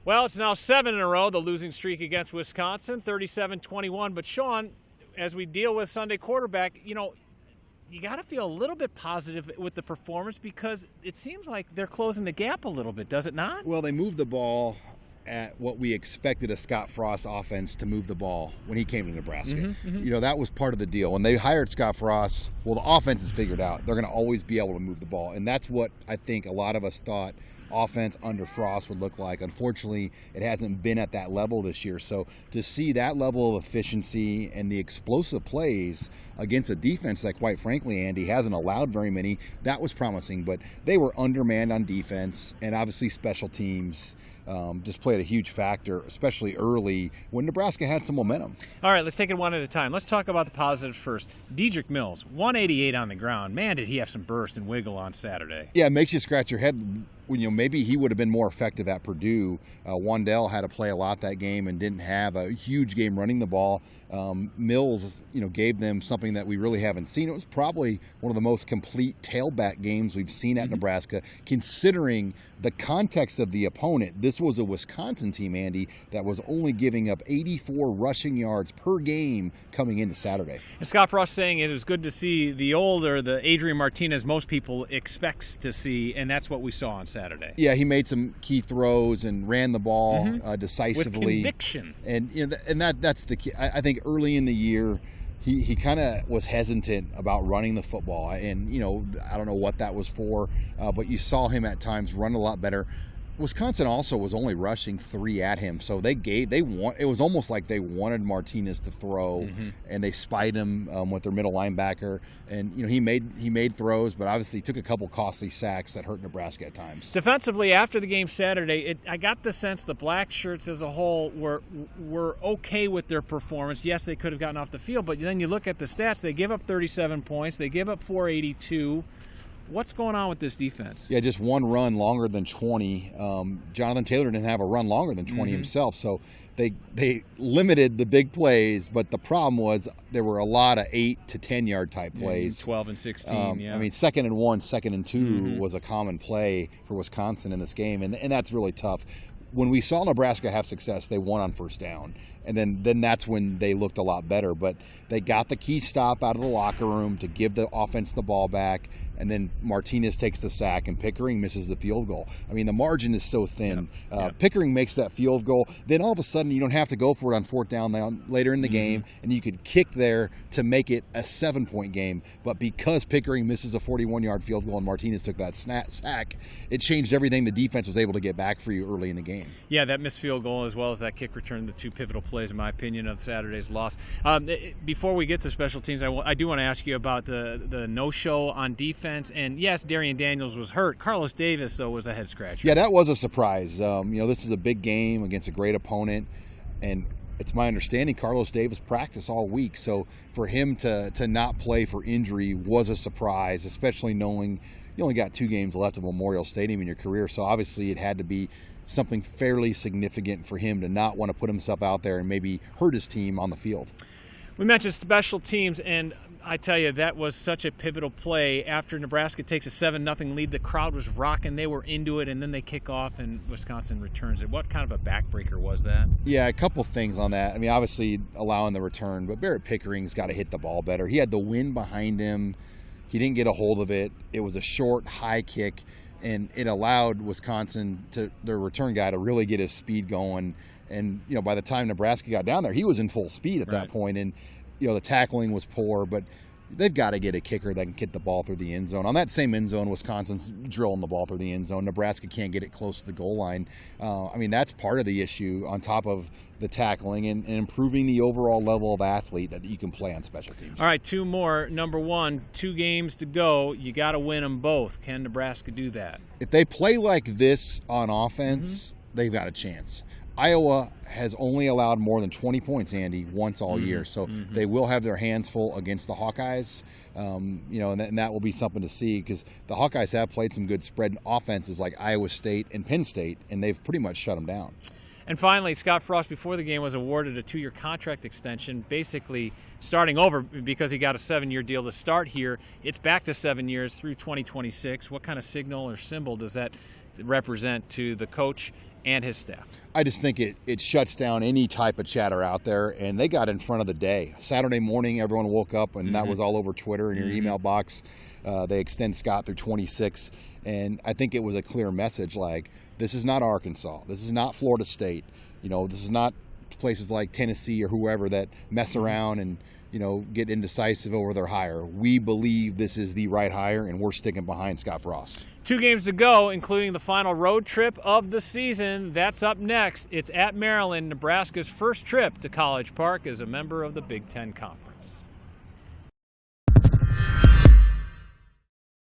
Well, it's now 7 in a row, the losing streak against Wisconsin, 37-21. But, Sean, as we deal with Sunday quarterback, you got to feel a little bit positive with the performance because it seems like they're closing the gap a little bit, does it not? Well, they moved the ball at what we expected a Scott Frost offense to move the ball when he came to Nebraska. That was part of the deal. When they hired Scott Frost, well, the offense is figured out. They're going to always be able to move the ball. And that's what I think a lot of us thought offense under Frost would look like. Unfortunately, it hasn't been at that level this year. So to see that level of efficiency and the explosive plays against a defense that, quite frankly, Andy, hasn't allowed very many, that was promising. But they were undermanned on defense, and obviously special teams just played a huge factor, especially early when Nebraska had some momentum. All right, let's take it one at a time. Let's talk about the positives first. Dedrick Mills, 188 on the ground. Man, did he have some burst and wiggle on Saturday. Yeah, it makes you scratch your head. Maybe he would have been more effective at Purdue. Wandell had to play a lot that game and didn't have a huge game running the ball. Mills, gave them something that we really haven't seen. It was probably one of the most complete tailback games we've seen at Nebraska, considering the context of the opponent. This was a Wisconsin team, Andy, that was only giving up 84 rushing yards per game coming into Saturday. And Scott Frost saying it was good to see the Adrian Martinez most people expects to see, and that's what we saw on Saturday. Yeah, he made some key throws and ran the ball decisively. With conviction. And that's the key. I think early in the year, he kind of was hesitant about running the football. And, I don't know what that was for, but you saw him at times run a lot better. Wisconsin also was only rushing 3 at him, so it was almost like they wanted Martinez to throw, and they spied him with their middle linebacker, and he made throws, but obviously took a couple costly sacks that hurt Nebraska at times. Defensively, after the game Saturday, I got the sense the black shirts as a whole were okay with their performance. Yes, they could have gotten off the field, but then you look at the stats, they give up 37 points, they give up 482. What's going on with this defense? Yeah, just one run longer than 20. Jonathan Taylor didn't have a run longer than 20 himself, so they limited the big plays, but the problem was there were a lot of 8 to 10 yard type plays. 12 and 16, yeah. I mean, 2nd and 1, 2nd and 2 was a common play for Wisconsin in this game, and that's really tough. When we saw Nebraska have success, they won on first down, and then that's when they looked a lot better. But they got the key stop out of the locker room to give the offense the ball back, and then Martinez takes the sack, and Pickering misses the field goal. I mean, the margin is so thin. Pickering makes that field goal. Then all of a sudden, you don't have to go for it on 4th down later in the game, and you could kick there to make it a 7-point game. But because Pickering misses a 41-yard field goal and Martinez took that sack, it changed everything the defense was able to get back for you early in the game. Yeah, that missed field goal as well as that kick return, the 2 pivotal plays, in my opinion, of Saturday's loss. Before we get to special teams, I do want to ask you about the no-show on defense. And yes, Darian Daniels was hurt. Carlos Davis, though, was a head-scratcher. Yeah, that was a surprise. This is a big game against a great opponent, and it's my understanding Carlos Davis practiced all week. So for him to not play for injury was a surprise, especially knowing you only got 2 games left at Memorial Stadium in your career. So obviously it had to be something fairly significant for him to not want to put himself out there and maybe hurt his team on the field. We mentioned special teams, and I tell you, that was such a pivotal play. After Nebraska takes a 7-0 lead, the crowd was rocking. They were into it, and then they kick off, and Wisconsin returns it. What kind of a backbreaker was that? Yeah, a couple things on that. I mean, obviously allowing the return, but Barrett Pickering's got to hit the ball better. He had the wind behind him. He didn't get a hold of it. It was a short, high kick, and it allowed Wisconsin, their return guy, to really get his speed going. And, by the time Nebraska got down there, he was in full speed at that point. And, the tackling was poor, but they've got to get a kicker that can get the ball through the end zone. On that same end zone, Wisconsin's drilling the ball through the end zone. Nebraska can't get it close to the goal line. That's part of the issue on top of the tackling and improving the overall level of athlete that you can play on special teams. All right, 2 more. Number 1, 2 games to go. You got to win them both. Can Nebraska do that? If they play like this on offense, they've got a chance. Iowa has only allowed more than 20 points, Andy, once all year. So they will have their hands full against the Hawkeyes, and that will be something to see because the Hawkeyes have played some good spread offenses like Iowa State and Penn State, and they've pretty much shut them down. And finally, Scott Frost, before the game, was awarded a 2-year contract extension, basically starting over because he got a 7-year deal to start here. It's back to 7 years through 2026. What kind of signal or symbol does that represent to the coach and his staff? I just think it shuts down any type of chatter out there, and they got in front of the day. Saturday morning, everyone woke up, and that was all over Twitter and your email box. They extend Scott through 26, and I think it was a clear message, like, this is not Arkansas. This is not Florida State. This is not places like Tennessee or whoever that mess around and get indecisive over their hire. We believe this is the right hire, and we're sticking behind Scott Frost. 2 games to go, including the final road trip of the season. That's up next. It's at Maryland, Nebraska's first trip to College Park as a member of the Big Ten Conference.